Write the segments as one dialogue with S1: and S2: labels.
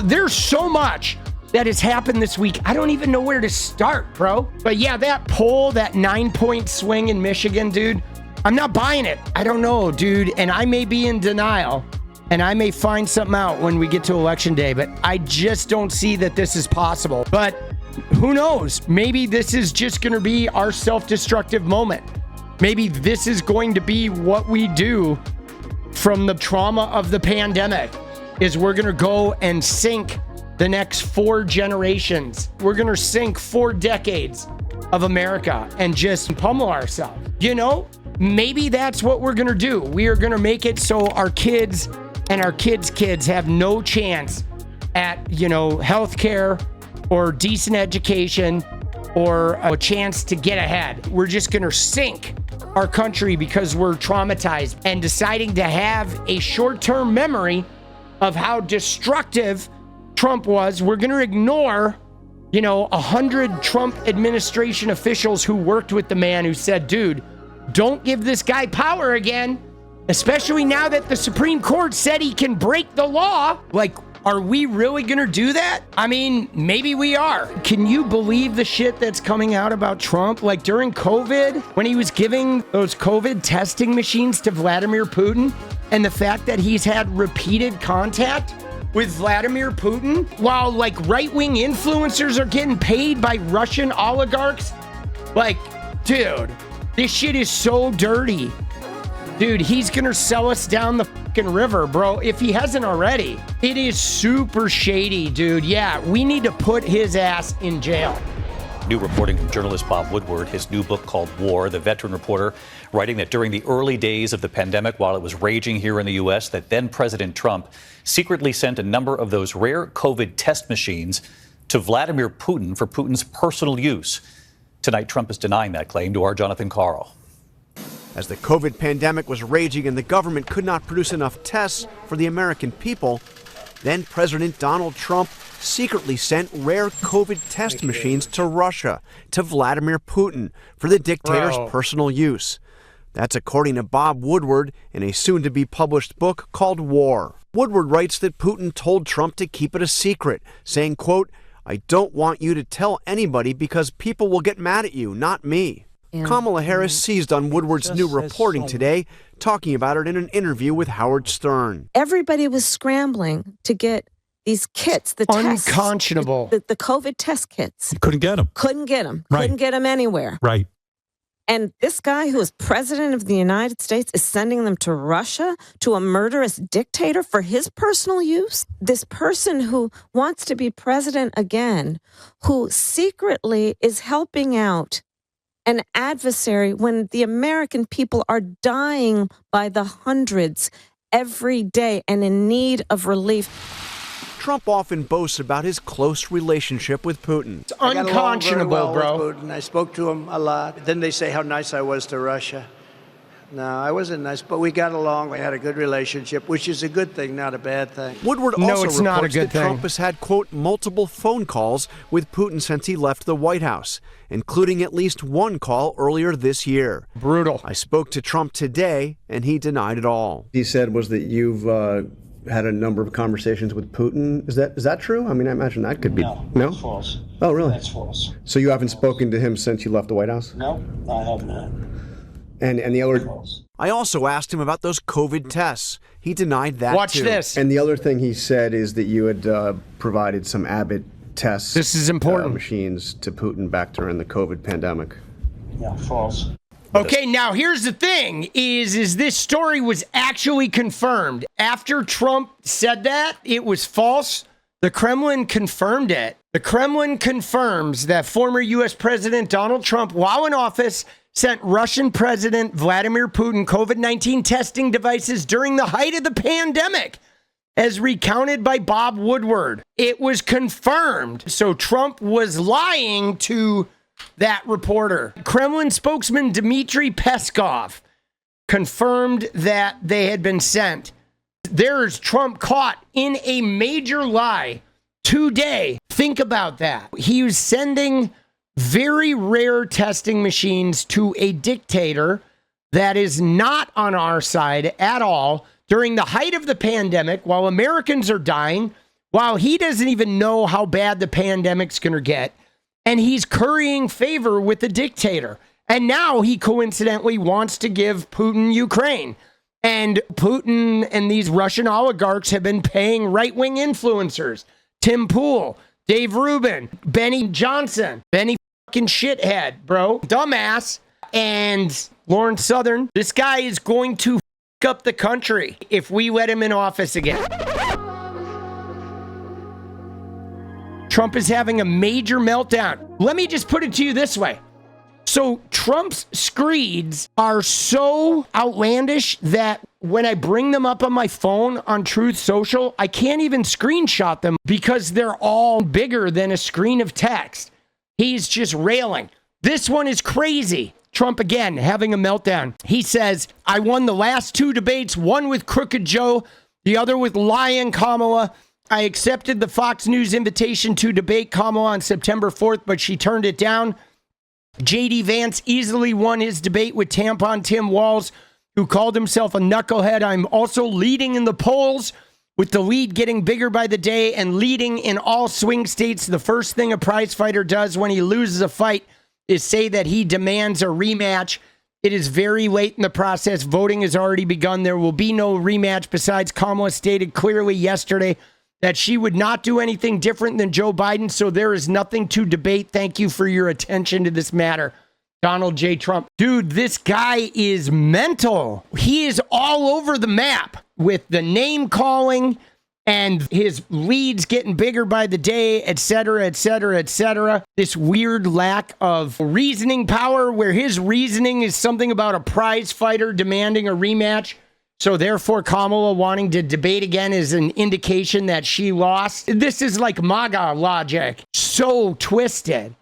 S1: there's so much that has happened this week. I don't even know where to start, bro. But yeah, that poll, that 9-point swing in Michigan, dude, I'm not buying it. I don't know, dude. And I may be in denial and I may find something out when we get to election day, but I just don't see that this is possible. But who knows? Maybe this is just going to be our self-destructive moment. Maybe this is going to be what we do from the trauma of the pandemic, is we're going to go and sink the next 4 generations. We're going to sink 4 decades of America and just pummel ourselves. You know, maybe that's what we're going to do. We are going to make it so our kids and our kids' kids have no chance at, you know, healthcare or decent education or a chance to get ahead. We're just going to sink our country because we're traumatized and deciding to have a short-term memory of how destructive Trump was. We're going to ignore, you know, 100 Trump administration officials who worked with the man who said, dude, don't give this guy power again, especially now that the Supreme Court said he can break the law. Like, are we really going to do that? I mean, maybe we are. Can you believe the shit that's coming out about Trump? Like during COVID, when he was giving those COVID testing machines to Vladimir Putin, and the fact that he's had repeated contact with Vladimir Putin, while like right-wing influencers are getting paid by Russian oligarchs. Like, dude, this shit is so dirty. Dude, he's gonna sell us down the fucking river, bro, if he hasn't already. It is super shady, dude. Yeah, we need to put his ass in jail.
S2: New reporting from journalist Bob Woodward, his new book called War, the veteran reporter writing that during the early days of the pandemic, while it was raging here in the U.S., that then President Trump secretly sent a number of those rare COVID test machines to Vladimir Putin for Putin's personal use. Tonight, Trump is denying that claim to our Jonathan Carl.
S3: As the COVID pandemic was raging and the government could not produce enough tests for the American people, then President Donald Trump secretly sent rare COVID test machines to Russia, to Vladimir Putin, for the dictator's personal use. That's according to Bob Woodward in a soon-to-be published book called War. Woodward writes that Putin told Trump to keep it a secret, saying, quote, "I don't want you to tell anybody because people will get mad at you, not me." Kamala Harris seized on Woodward's new reporting today, talking about it in an interview with Howard Stern.
S4: Everybody was scrambling to get these kits, the tests.
S1: Unconscionable.
S4: The COVID test kits.
S5: Couldn't get them.
S4: Couldn't get them.
S5: Right.
S4: Couldn't get them anywhere.
S5: Right.
S4: And this guy who is president of the United States is sending them to Russia, to a murderous dictator for his personal use? This person who wants to be president again, who secretly is helping out an adversary when the American people are dying by the hundreds every day and in need of relief.
S3: Trump often boasts about his close relationship with Putin.
S1: It's unconscionable, bro.
S6: With Putin. I spoke to him a lot. Then they say how nice I was to Russia. No, I wasn't nice, but we got along. We had a good relationship, which is a good thing, not a bad thing.
S3: Woodward also reports that Trump has had, quote, multiple phone calls with Putin since he left the White House, including at least one call earlier this year.
S1: Brutal.
S3: I spoke to Trump today, and he denied it all.
S7: He said was that you've had a number of conversations with Putin. Is that true? I mean, I imagine that could be. No?
S6: That's false.
S7: Oh, really?
S6: That's false.
S7: So you haven't spoken to him since you left the White House?
S6: No, I have not.
S7: And the other.
S3: I also asked him about those COVID tests. He denied that,
S1: Watch
S3: too.
S1: this.
S7: And the other thing he said is that you had provided some Abbott tests.
S1: This is important.
S7: Machines to Putin back during the COVID pandemic.
S6: Yeah, false.
S1: Okay, now here's the thing, is this story was actually confirmed. After Trump said that, it was false. The Kremlin confirmed it. The Kremlin confirms that former U.S. President Donald Trump, while in office, sent Russian President Vladimir Putin COVID-19 testing devices during the height of the pandemic, as recounted by Bob Woodward. It was confirmed. So Trump was lying to that reporter. Kremlin spokesman Dmitry Peskov confirmed that they had been sent. There's Trump caught in a major lie today. Think about that. He was sending very rare testing machines to a dictator that is not on our side at all during the height of the pandemic while Americans are dying, while he doesn't even know how bad the pandemic's going to get. And he's currying favor with the dictator. And now he coincidentally wants to give Putin Ukraine. And Putin and these Russian oligarchs have been paying right-wing influencers. Tim Pool, Dave Rubin, Benny Johnson, Benny fucking shithead, bro. Dumbass. And Lawrence Southern. This guy is going to fuck up the country if we let him in office again. Trump is having a major meltdown. Let me just put it to you this way. So Trump's screeds are so outlandish that when I bring them up on my phone on Truth Social, I can't even screenshot them because they're all bigger than a screen of text. He's just railing. This one is crazy. Trump again having a meltdown. He says, I won the last two debates, one with Crooked Joe, the other with lying Kamala. I accepted the Fox News invitation to debate Kamala on September 4th, but she turned it down. J.D. Vance easily won his debate with tampon Tim Walz, who called himself a knucklehead. I'm also leading in the polls, with the lead getting bigger by the day and leading in all swing states. The first thing a prize fighter does when he loses a fight is say that he demands a rematch. It is very late in the process. Voting has already begun. There will be no rematch. Besides, Kamala stated clearly yesterday that she would not do anything different than Joe Biden, so there is nothing to debate. Thank you for your attention to this matter. Donald J. Trump. Dude, this guy is mental. He is all over the map with the name calling and his leads getting bigger by the day, et cetera, et cetera, et cetera. This weird lack of reasoning power where his reasoning is something about a prize fighter demanding a rematch. So therefore, Kamala wanting to debate again is an indication that she lost. This is like MAGA logic. So twisted.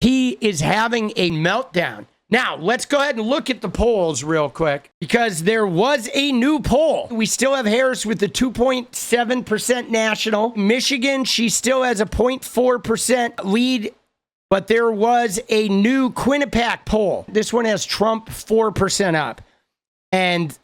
S1: He is having a meltdown. Now, let's go ahead and look at the polls real quick, because there was a new poll. We still have Harris with the 2.7% national. Michigan, she still has a 0.4% lead, but there was a new Quinnipiac poll. This one has Trump 4% up. And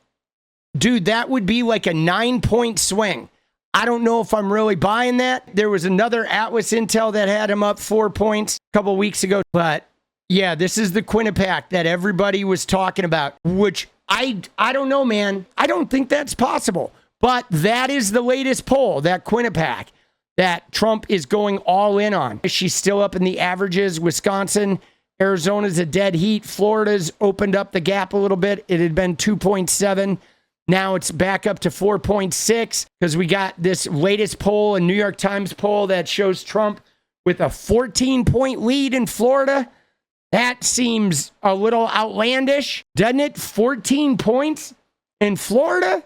S1: dude, that would be like a 9-point swing. I don't know if I'm really buying that. There was another Atlas Intel that had him up 4 points a couple weeks ago. But yeah, this is the Quinnipiac that everybody was talking about, which I don't know, man. I don't think that's possible. But that is the latest poll, that Quinnipiac, that Trump is going all in on. She's still up in the averages. Wisconsin, Arizona's a dead heat. Florida's opened up the gap a little bit. It had been 2.7. Now it's back up to 4.6 because we got this latest poll, a New York Times poll that shows Trump with a 14-point lead in Florida. That seems a little outlandish, doesn't it? 14 points in Florida?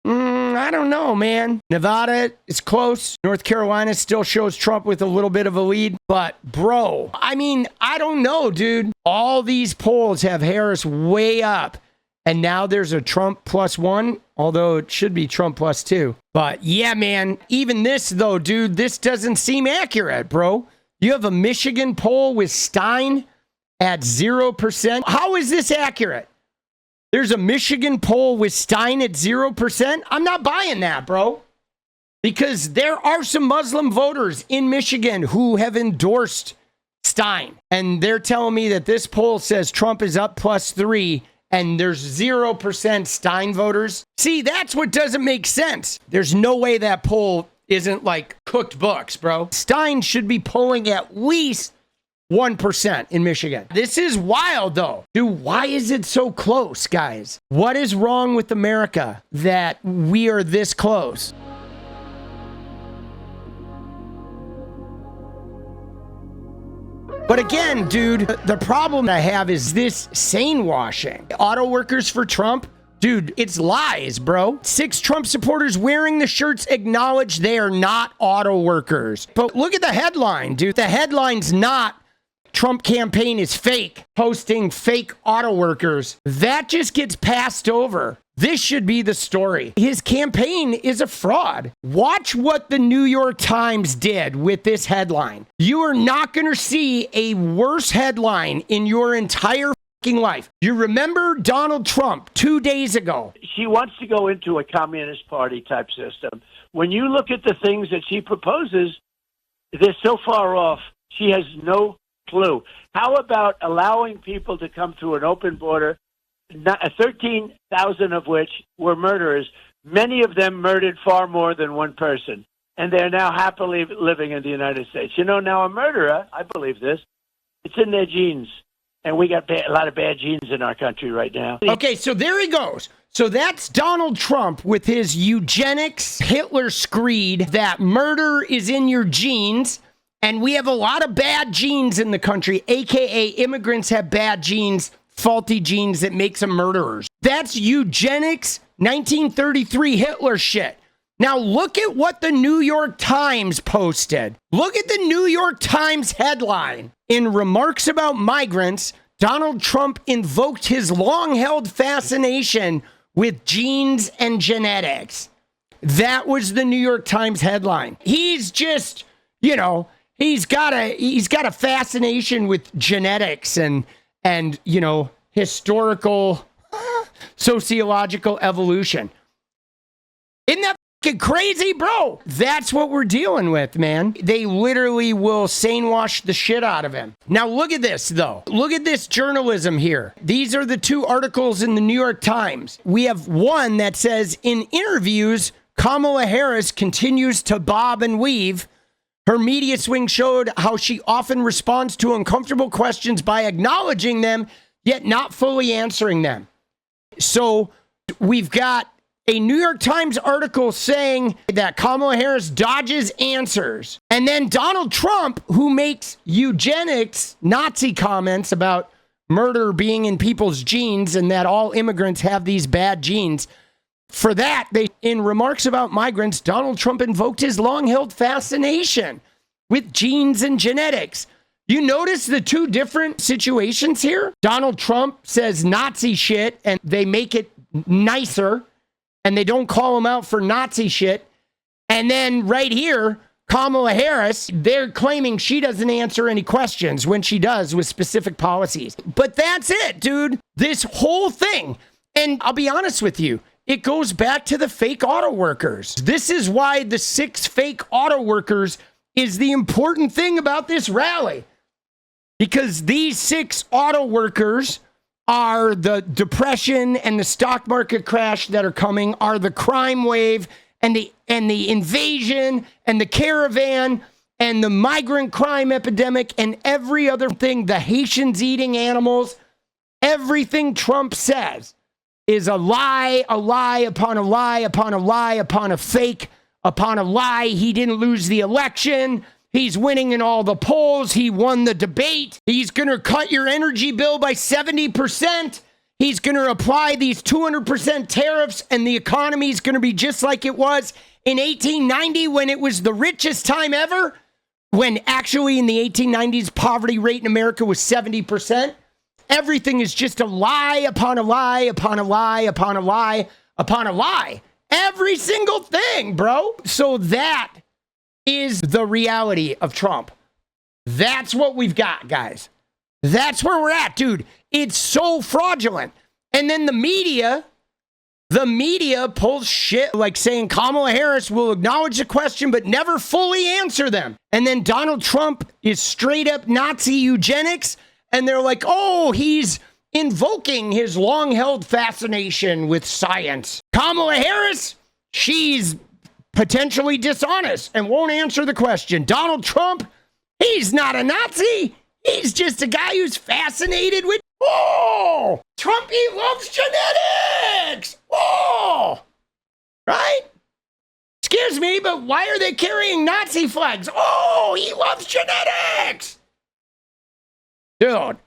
S1: I don't know, man. Nevada is close. North Carolina still shows Trump with a little bit of a lead. But, bro, I mean, I don't know, dude. All these polls have Harris way up. And now there's a Trump +1, although it should be Trump +2. But yeah, man, even this though, dude, this doesn't seem accurate, bro. You have a Michigan poll with Stein at 0%. How is this accurate? There's a Michigan poll with Stein at 0%. I'm not buying that, bro. Because there are some Muslim voters in Michigan who have endorsed Stein. And they're telling me that this poll says Trump is up +3. And there's 0% Stein voters. See, that's what doesn't make sense. There's no way that poll isn't like cooked books, bro. Stein should be polling at least 1% in Michigan. This is wild, though. Dude, why is it so close, guys? What is wrong with America that we are this close? But again, dude, the problem I have is this sane-washing. Auto workers for Trump? Dude, it's lies, bro. 6 Trump supporters wearing the shirts acknowledge they are not auto workers. But look at the headline, dude. The headline's not Trump campaign is fake, posting fake auto workers. That just gets passed over. This should be the story. His campaign is a fraud. Watch what the New York Times did with this headline. You are not going to see a worse headline in your entire fucking life. You remember Donald Trump 2 days ago?
S6: He wants to go into a communist party type system when you look at the things that she proposes, they're so far off. She has no clue. How about allowing people to come through an open border, 13,000 of which were murderers? Many of them murdered far more than one person, and they're now happily living in the United States. You know, now a murderer, I believe this, it's in their genes. And we got a lot of bad genes in our country right now.
S1: Okay, so there he goes. So that's Donald Trump with his eugenics, Hitler screed that murder is in your genes. And we have a lot of bad genes in the country, a.k.a. immigrants have bad genes, faulty genes that makes them murderers. That's eugenics, 1933 Hitler shit. Now look at what the New York Times posted. Look at the New York Times headline. In remarks about migrants, Donald Trump invoked his long-held fascination with genes and genetics. That was the New York Times headline. He's just, you know, he's got a fascination with genetics and you know, historical sociological evolution. Isn't that fucking crazy, bro? That's what we're dealing with, man. They literally will sane-wash the shit out of him. Now, look at this, though. Look at this journalism here. These are the two articles in the New York Times. We have one that says, in interviews, Kamala Harris continues to bob and weave. Her media swing showed how she often responds to uncomfortable questions by acknowledging them, yet not fully answering them. So we've got a New York Times article saying that Kamala Harris dodges answers. And then Donald Trump, who makes eugenics Nazi comments about murder being in people's genes and that all immigrants have these bad genes. For that, in remarks about migrants, Donald Trump invoked his long-held fascination with genes and genetics. You notice the two different situations here? Donald Trump says Nazi shit and they make it nicer. And they don't call him out for Nazi shit. And then right here, Kamala Harris, they're claiming she doesn't answer any questions when she does with specific policies. But that's it, dude. This whole thing. And I'll be honest with you, it goes back to the fake auto workers. This is why the 6 fake auto workers is the important thing about this rally. Because these 6 auto workers are the depression and the stock market crash that are coming, are the crime wave and the invasion and the caravan and the migrant crime epidemic and every other thing, the Haitians eating animals. Everything Trump says is a lie upon a lie upon a lie upon a fake upon a lie. He didn't lose the election. He's winning in all the polls. He won the debate. He's going to cut your energy bill by 70%. He's going to apply these 200% tariffs, and the economy is going to be just like it was in 1890 when it was the richest time ever, when actually in the 1890s, poverty rate in America was 70%. Everything is just a lie upon a lie upon a lie upon a lie upon a lie. Every single thing, bro. So that is the reality of Trump. That's what we've got, guys. That's where we're at, dude. It's so fraudulent. And then the media pulls shit like saying Kamala Harris will acknowledge the question but never fully answer them. And then Donald Trump is straight up Nazi eugenics, and they're like, oh, he's invoking his long-held fascination with science. Kamala Harris, she's potentially dishonest and won't answer the question. Donald Trump, he's not a Nazi. He's just a guy who's fascinated with, oh, Trump, he loves genetics. Oh, right? Excuse me, but why are they carrying Nazi flags? Oh, he loves genetics. Dude,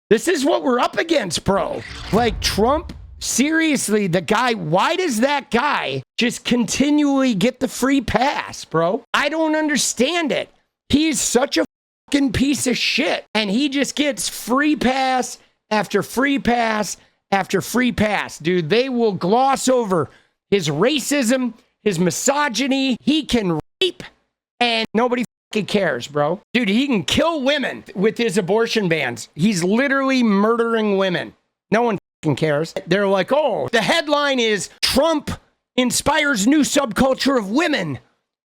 S1: this is what we're up against, bro. Like Trump, seriously, the guy, why does that guy just continually get the free pass, bro? I don't understand it. He's such a fucking piece of shit. And he just gets free pass after free pass after free pass. Dude, they will gloss over his racism, his misogyny. He can rape and nobody fucking cares, bro. Dude, he can kill women with his abortion bans. He's literally murdering women. No one cares. They're like, oh, the headline is Trump inspires new subculture of women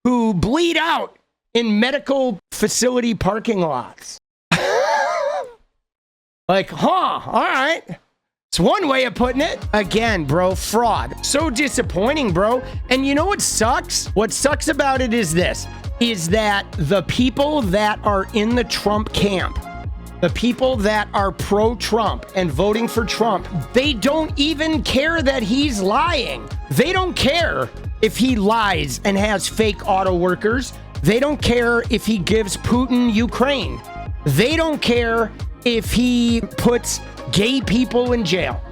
S1: who bleed out in medical facility parking lots. Like, all right. It's one way of putting it. Again, bro, fraud. So disappointing, bro. And you know what sucks? What sucks about it is this, is that the people that are in the Trump camp, the people that are pro-Trump and voting for Trump, they don't even care that he's lying. They don't care if he lies and has fake auto workers. They don't care if he gives Putin Ukraine. They don't care if he puts gay people in jail.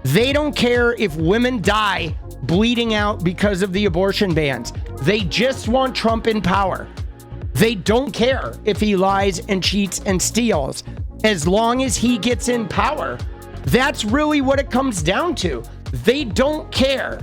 S1: They don't care if women die bleeding out because of the abortion bans. They just want Trump in power. They don't care if he lies and cheats and steals. As long as he gets in power, that's really what it comes down to. They don't care.